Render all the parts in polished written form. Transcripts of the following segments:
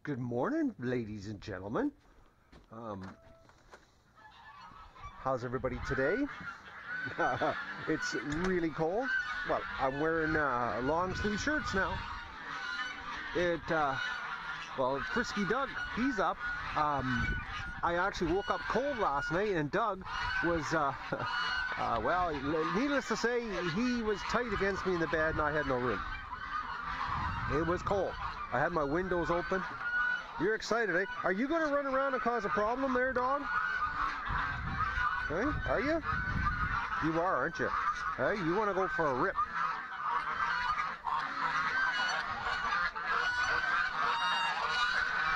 Good morning, ladies and gentlemen. How's everybody today? It's really cold. Well, I'm wearing long sleeve shirts now. Well, Frisky Doug, he's up. I actually woke up cold last night, and Doug was, well, needless to say, he was tight against me in the bed, and I had no room. It was cold. I had my windows open. You're excited, eh? Are you going to run around and cause a problem there, dog? Hey, are you? You are, aren't you? Hey, you want to go for a rip.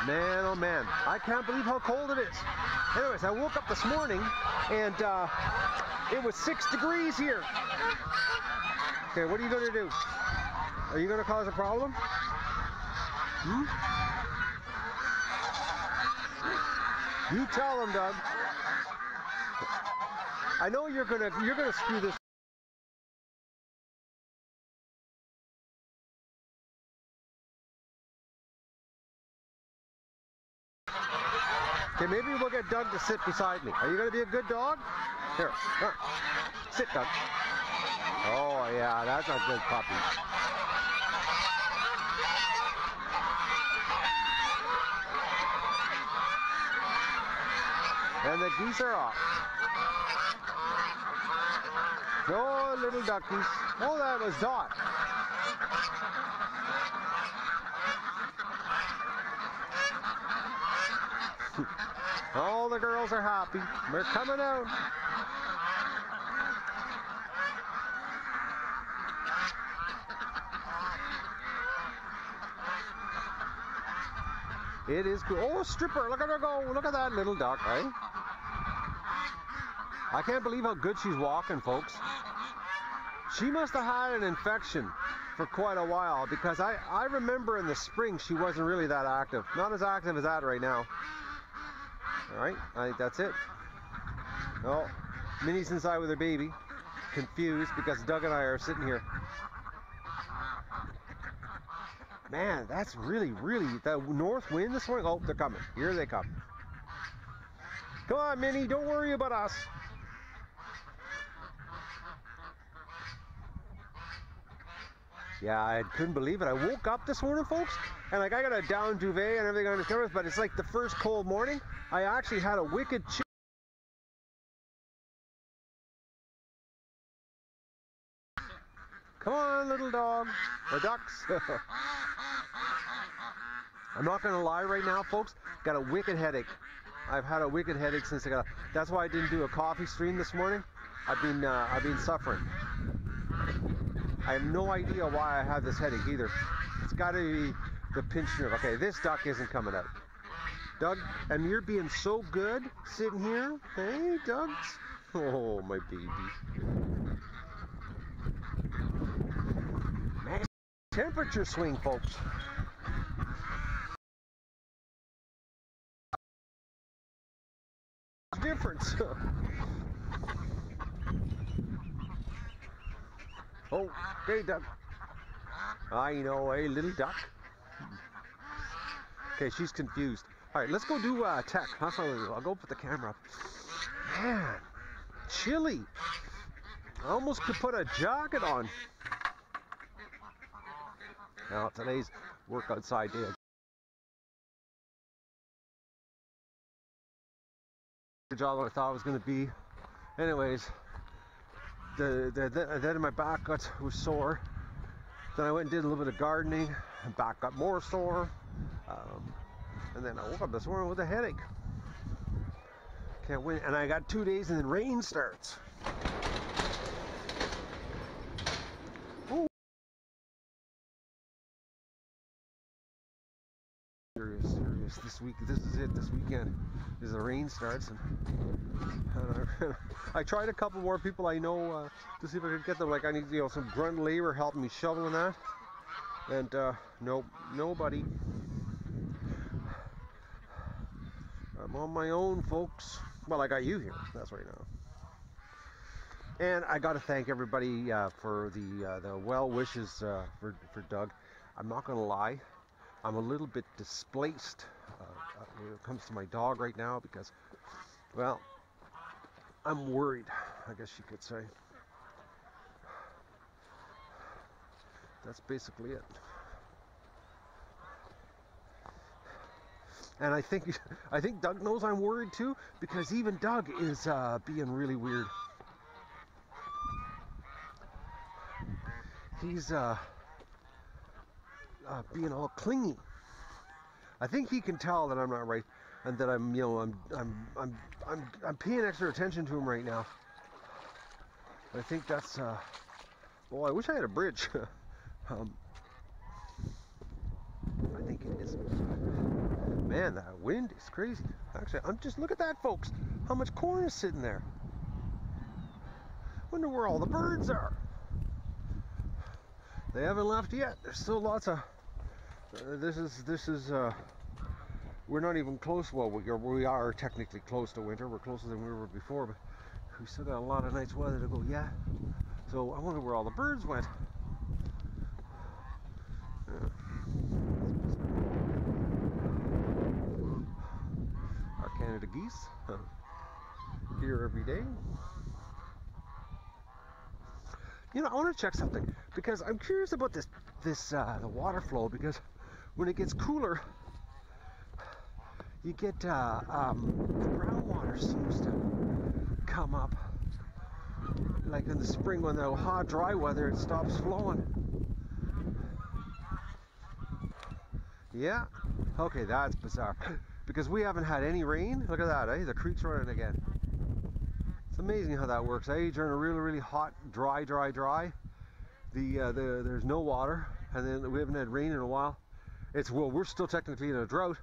Man, oh man, I can't believe how cold it is. Anyways, I woke up this morning and it was 6 degrees here. Okay, what are you going to do? Are you going to cause a problem? You tell him, Doug. I know you're gonna screw this. Okay, maybe we'll get Doug to sit beside me. Are you gonna be a good dog? Here, sit, Doug. Oh yeah, that's a good puppy. And the geese are off. Oh, little duckies. Oh, that was Dot. All the girls are happy. They're coming out. It is cool. Oh, stripper. Look at her go. Look at that little duck, right? I can't believe how good she's walking, folks. She must have had an infection for quite a while, because I remember in the spring she wasn't really that active. Not as active as that right now. Alright, I think that's it. Oh, Minnie's inside with her baby. Confused because Doug and I are sitting here. Man, that's really, that north wind this morning. Oh, they're coming. Here they come. Come on, Minnie, don't worry about us. Yeah, I couldn't believe it. I woke up this morning, folks, and like I got a down duvet and everything on the covers, but it's like the first cold morning. I actually had a wicked chill. Come on, little dog. Or ducks. I'm not going to lie right now, folks. Got a wicked headache. I've had a wicked headache since I got. That's why I didn't do a coffee stream this morning. I've been suffering. I have no idea why I have this headache either. It's got to be the pinched nerve. Okay, this duck isn't coming out. Doug, and you're being so good sitting here. Hey, Doug's. Oh, my baby. Man, temperature swing, folks. Difference. Oh, hey, Doug. I know, a little duck. Okay, she's confused. All right, let's go do tech. That's what I'll go put the camera up. Man, chilly. I almost could put a jacket on. Now, today's work outside day. Good job what I thought it was going to be. Anyways, then my back was sore. Then I went and did a little bit of gardening, and back got more sore. And then I woke up this morning with a headache. Can't win. And I got 2 days and then rain starts. Ooh. Serious. This week, this is it. This weekend is the rain starts, and I tried a couple more people I know to see if I could get them. Like I need, some grunt labor helping me shoveling that, and nope, nobody. I'm on my own, folks. Well, I got you here. That's right now. And I got to thank everybody for the well wishes for Doug. I'm not going to lie. I'm a little bit displaced when it comes to my dog right now because, well, I'm worried, I guess you could say. That's basically it. And I think Doug knows I'm worried too, because even Doug is being really weird. He's being all clingy. I think he can tell that I'm not right, and that I'm paying extra attention to him right now. I think that's well, I wish I had a bridge. I think it is. Man, that wind is crazy. Actually, look at that, folks. How much corn is sitting there? Wonder where all the birds are. They haven't left yet. There's still lots of. This is. We're not even close. Well, we are technically close to winter. We're closer than we were before, but we still got a lot of nice weather to go. Yeah. So I wonder where all the birds went. Yeah. Our Canada geese here every day. You know, I want to check something because I'm curious about the water flow, because when it gets cooler, you get the groundwater seems to come up. Like in the spring, when the hot, dry weather, it stops flowing. Yeah. Okay, that's bizarre. Because we haven't had any rain. Look at that, eh? The creek's running again. It's amazing how that works, eh? During a really, really hot, dry, there's no water, and then we haven't had rain in a while. Well, we're still technically in a drought,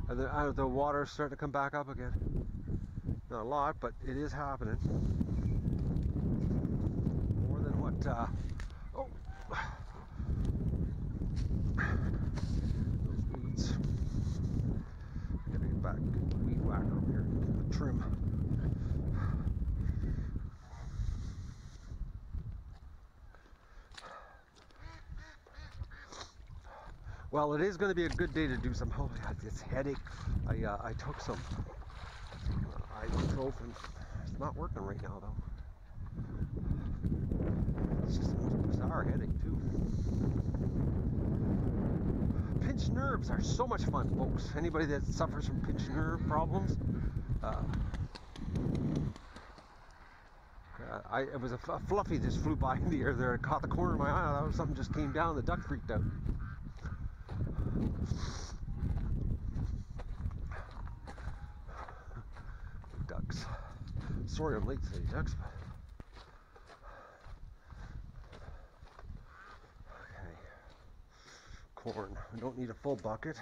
and the water's starting to come back up again. Not a lot, but it is happening. More than what, oh! Those weeds. I gotta get back, get the weed whacker over here, get the trim. Well, it is going to be a good day to do some. Oh, God, this headache. I took some ibuprofen. It's not working right now, though. It's just the most bizarre headache, too. Pinched nerves are so much fun, folks. Anybody that suffers from pinched nerve problems, it was a fluffy just flew by in the air there. It caught the corner of my eye. That was something just came down. The duck freaked out. Ducks. Sorry I'm late today, ducks. Okay. Corn. I don't need a full bucket.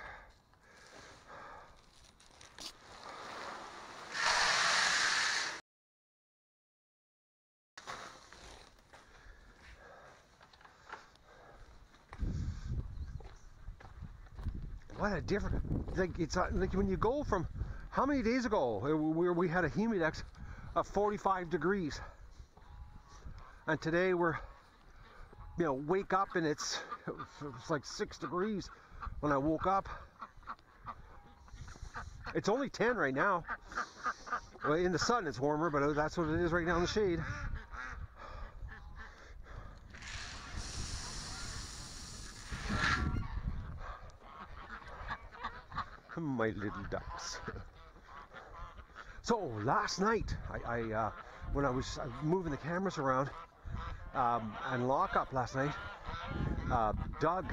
What a different, it's like when you go from, how many days ago we had a humidex of 45 degrees, and today we're, wake up and it's like 6 degrees when I woke up. It's only 10 right now. Well, in the sun it's warmer, but that's what it is right now in the shade. My little ducks. So last night, when I was moving the cameras around and lock up last night, Doug,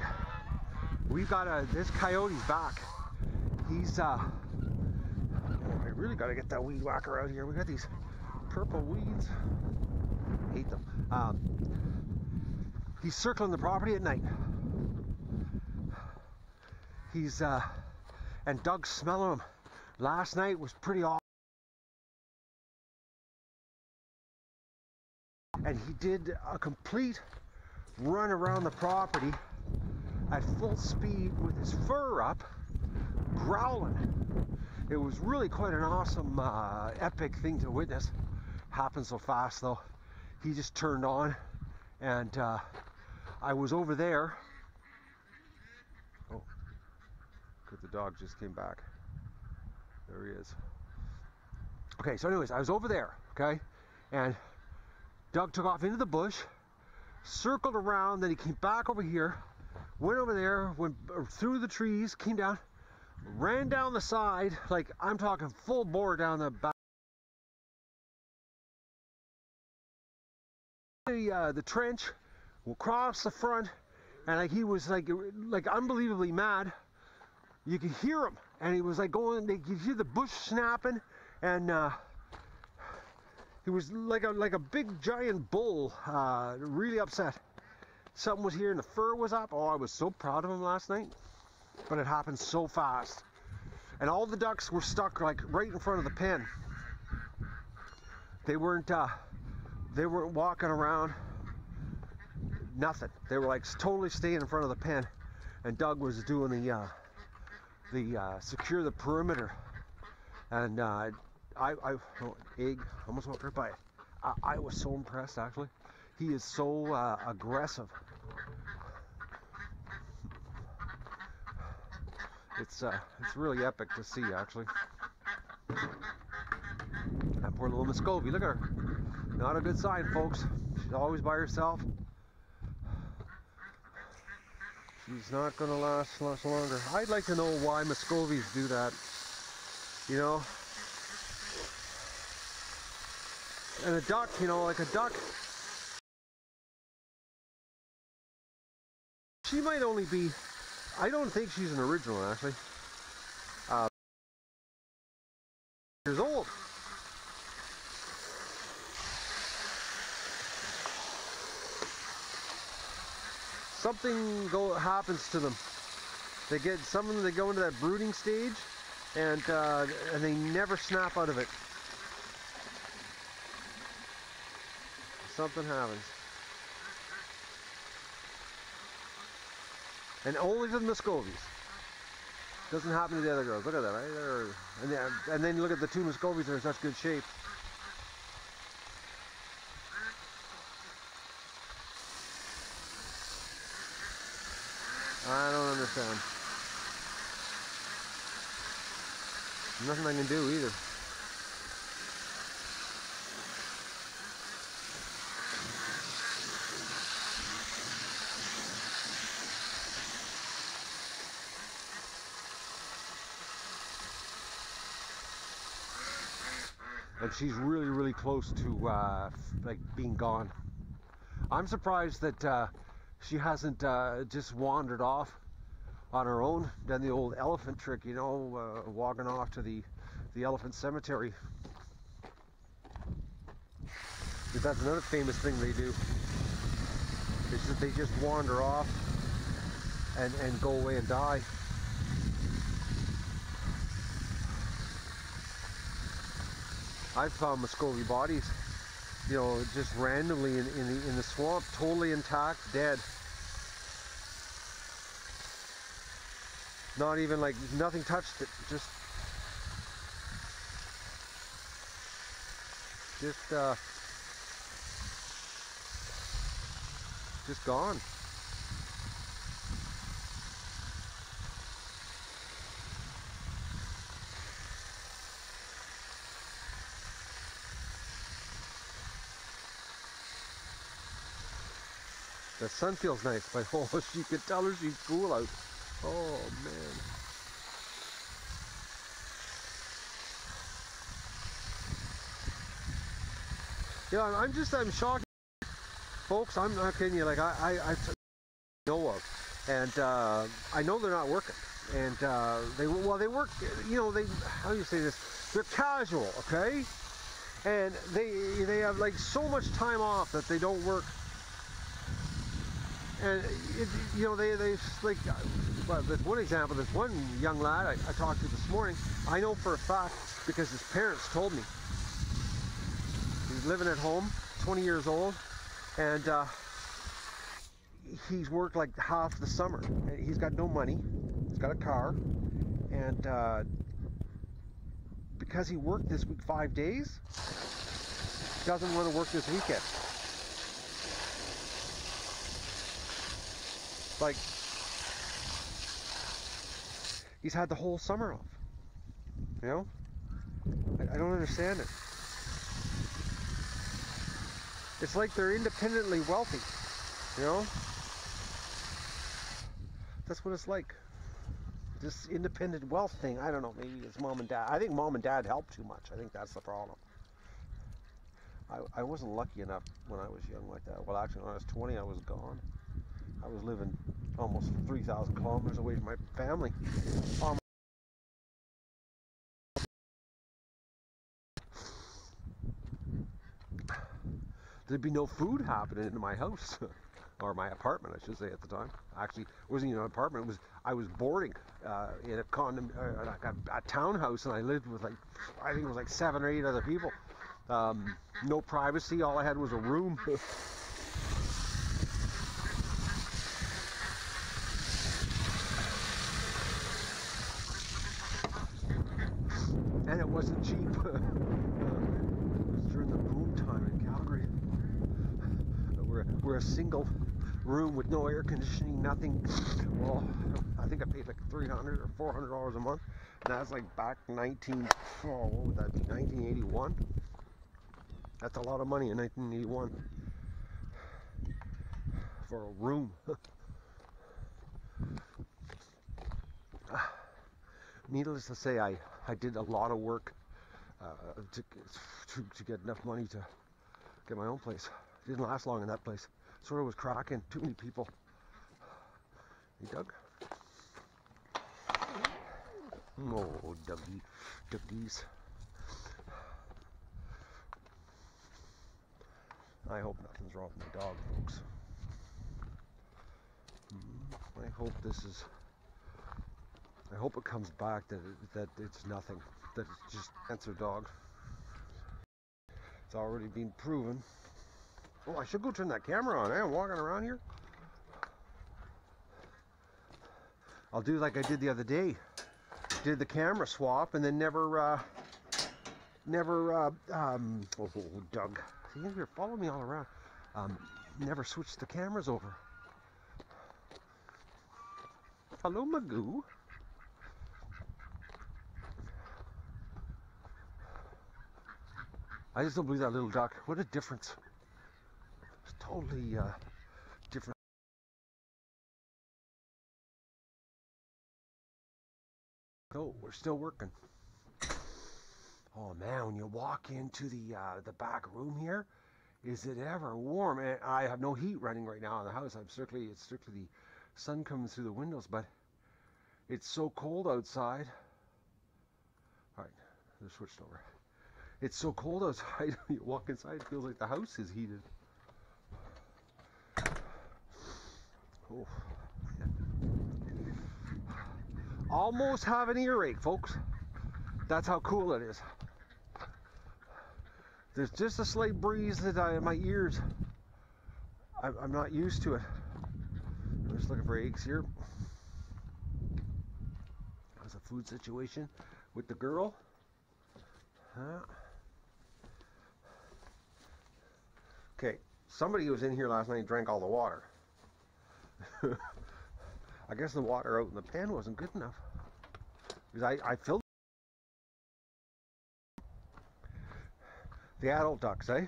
we got this coyote's back. He's I really got to get that weed whacker out here. We got these purple weeds. Hate them. He's circling the property at night. He's and Doug's smelling them. Last night was pretty awful. And he did a complete run around the property at full speed with his fur up, growling. It was really quite an awesome, epic thing to witness. Happened so fast though. He just turned on, and I was over there. Oh, But the dog just came back. There he is. Okay, so anyways, I was over there, okay? And Doug took off into the bush, circled around, then he came back over here, went over there, went through the trees, came down, ran down the side, like I'm talking full bore down the back. The trench, across the front, and like he was like unbelievably mad. You could hear him, and he was like going. You could hear the bush snapping, and he was like a big giant bull, really upset. Something was here, and the fur was up. Oh, I was so proud of him last night, but it happened so fast, and all the ducks were stuck like right in front of the pen. They weren't walking around. Nothing. They were like totally staying in front of the pen, and Doug was doing the secure the perimeter. And egg almost walked right by it. I was so impressed actually. He is so aggressive. It's really epic to see actually. That poor little Muscovy, look at her. Not a good sign, folks. She's always by herself. She's not going to last much longer. I'd like to know why Muscovies do that. You know? And a duck, you know, like a duck. She might only be, I don't think she's an original actually. Years old. Something happens to them. They get some of them. They go into that brooding stage, and they never snap out of it. Something happens, and only to the Muscovies. Doesn't happen to the other girls. Look at that, right? And then you look at the two Muscovies. They're in such good shape. I don't understand. Nothing I can do either. And she's really, really close to like being gone. I'm surprised that she hasn't just wandered off on her own, done the old elephant trick, you know, walking off to the elephant cemetery. Because that's another famous thing they do. They just wander off and go away and die. I've found Muscovy bodies, you know, just randomly in the swamp, totally intact, dead. Not even like nothing touched it, just gone. The sun feels nice, but oh, you could tell her she's cool out. Oh man. Yeah, I'm shocked, folks. I'm not kidding you. Like I know of, and I know they're not working, and they work. You know, how do you say this? They're casual, okay, and they have like so much time off that they don't work. And you know, they like, well, there's one example. There's one young lad I talked to this morning. I know for a fact because his parents told me. He's living at home, 20 years old, and he's worked like half the summer. And he's got no money. He's got a car, and because he worked this week 5 days, he doesn't want to work this weekend. Like, He's had the whole summer off. You know? I don't understand it. It's like they're independently wealthy. You know? That's what it's like. This independent wealth thing, I don't know, maybe it's mom and dad. I think mom and dad help too much. I think that's the problem. I wasn't lucky enough when I was young like that. Well, actually, when I was 20, I was gone. I was living almost 3,000 kilometers away from my family. There'd be no food happening in my house. Or my apartment, I should say, at the time. Actually, it wasn't even an apartment. I was boarding in a a townhouse, and I lived with I think it was like 7 or 8 other people. No privacy. All I had was a room. And it wasn't cheap. It was during the boom time in Calgary. We're a single room with no air conditioning, nothing. Well, I think I paid like $300 or $400 a month, and that's like back what would that be, 1981? That's a lot of money in 1981 for a room. Needless to say, I did a lot of work to get enough money to get my own place. It didn't last long in that place. Sort of was cracking. Too many people. Hey, Doug? Oh, Dougies. I hope nothing's wrong with my dog, folks. I hope it comes back that it's nothing. That it's just cancer dog. It's already been proven. Oh, I should go turn that camera on. I'm walking around here. I'll do like I did the other day. Did the camera swap and then never, oh, Doug. See, you're following me all around. Never switched the cameras over. Hello, Magoo. I just don't believe that little duck. What a difference. It's totally different. Oh, we're still working. Oh man, when you walk into the back room here, is it ever warm? And I have no heat running right now in the house. It's strictly the sun coming through the windows, but it's so cold outside. All right, they're switched over. It's so cold outside. You walk inside, it feels like the house is heated. Oh, yeah. Almost have an earache, folks. That's how cool it is. There's just a slight breeze that my ears. I'm not used to it. I'm just looking for eggs here. How's the food situation with the girl? Okay, somebody was in here last night and drank all the water. I guess the water out in the pan wasn't good enough. Because I filled the adult ducks, eh?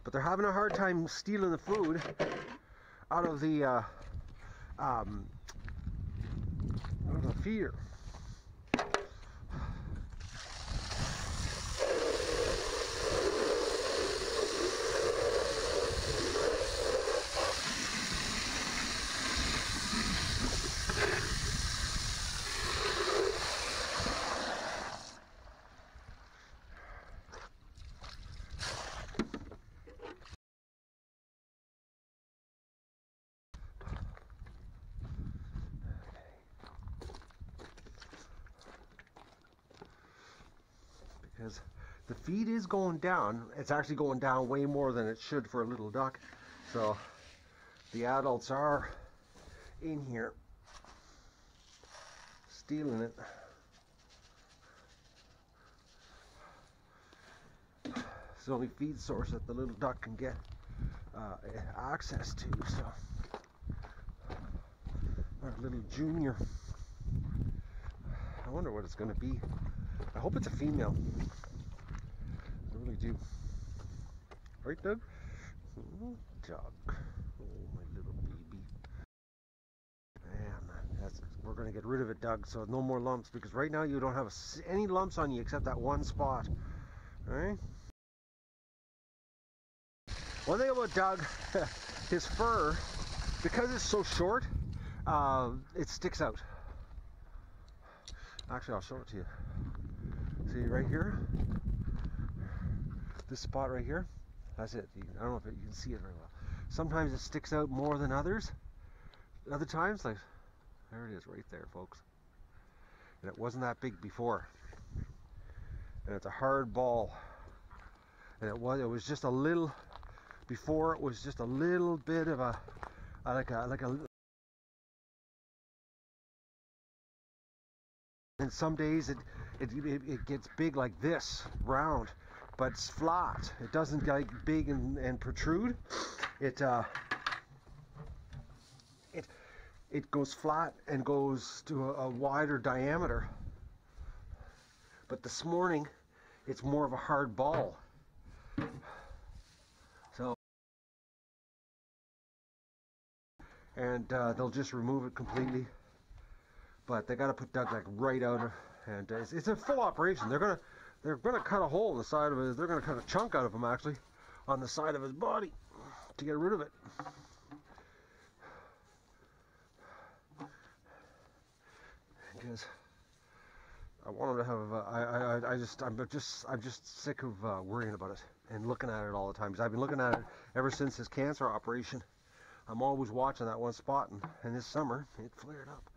But they're having a hard time stealing the food out of the feeder. Because the feed is going down. It's actually going down way more than it should for a little duck. So the adults are in here stealing it. It's the only feed source that the little duck can get access to. So our little junior wonder what it's going to be. I hope it's a female. I really do. Right, Doug? Oh, Doug. Oh, my little baby. Man, we're going to get rid of it, Doug, so no more lumps, because right now you don't have any lumps on you except that one spot. Alright? One thing about Doug, his fur, because it's so short, it sticks out. Actually, I'll show it to you. See right here? This spot right here? That's it. I don't know if you can see it very well. Sometimes it sticks out more than others. Other times, like, there it is right there, folks. And it wasn't that big before. And it's a hard ball. And it was just a little, before it was just a little bit of like a and some days it gets big like this, round, but it's flat. It doesn't get big and protrude. It goes flat and goes to a wider diameter. But this morning, it's more of a hard ball. So, and they'll just remove it completely. But they got to put Doug like right out, and it's a full operation. They're gonna cut a hole in the side of it. They're gonna cut a chunk out of him actually, on the side of his body, to get rid of it. Because I want him to have. I'm just sick of worrying about it and looking at it all the time. Because I've been looking at it ever since his cancer operation. I'm always watching that one spot, and this summer it flared up.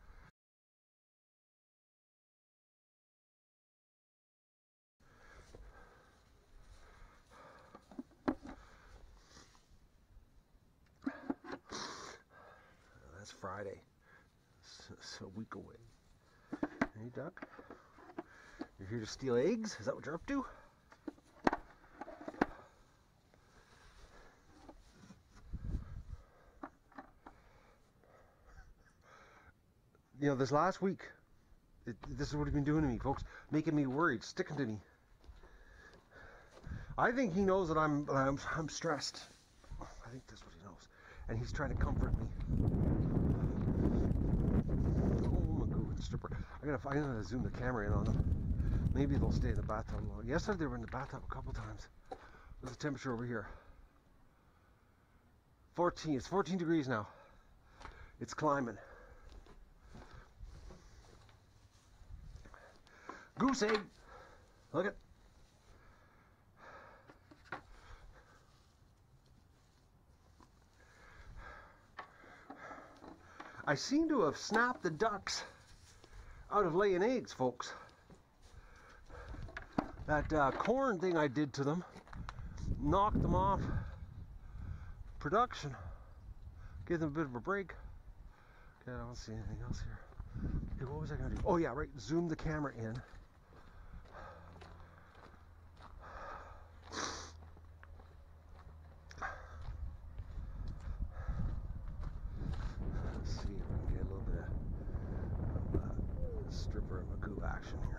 That's Friday. It's a week away. Hey, Duck. You're here to steal eggs? Is that what you're up to? You know, this last week, this is what he's been doing to me, folks. Making me worried, sticking to me. I think he knows that I'm stressed. I think that's what he knows. And he's trying to comfort me. Oh my God, stripper. I'm gonna zoom the camera in on them. Maybe they'll stay in the bathtub long. Yesterday they were in the bathtub a couple times. What's the temperature over here? 14. It's 14 degrees now. It's climbing. Goose egg. Look at. I seem to have snapped the ducks out of laying eggs, folks. That corn thing I did to them knocked them off production. Gave them a bit of a break. Okay, I don't see anything else here. Okay, what was I going to do? Oh yeah, right. Zoom the camera in. Let's see if we can get a little bit of stripper and Magoo action here.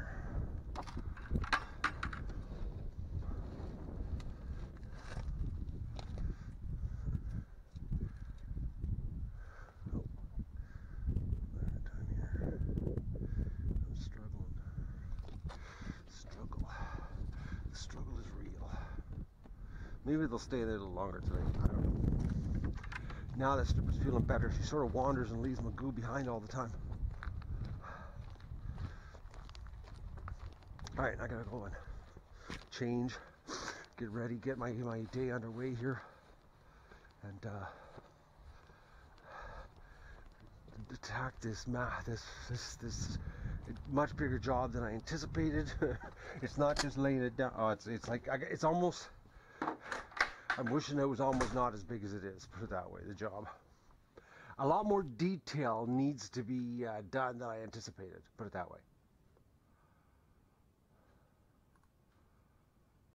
Maybe they'll stay there a little longer today. I don't know. Now that stripper's feeling better, she sort of wanders and leaves Magoo behind all the time. Alright, I gotta go and change, get ready, get my day underway here, and attack this much bigger job than I anticipated. It's not just laying it down. Oh, it's like it's almost. I'm wishing it was almost not as big as it is, put it that way, the job. A lot more detail needs to be done than I anticipated, put it that way.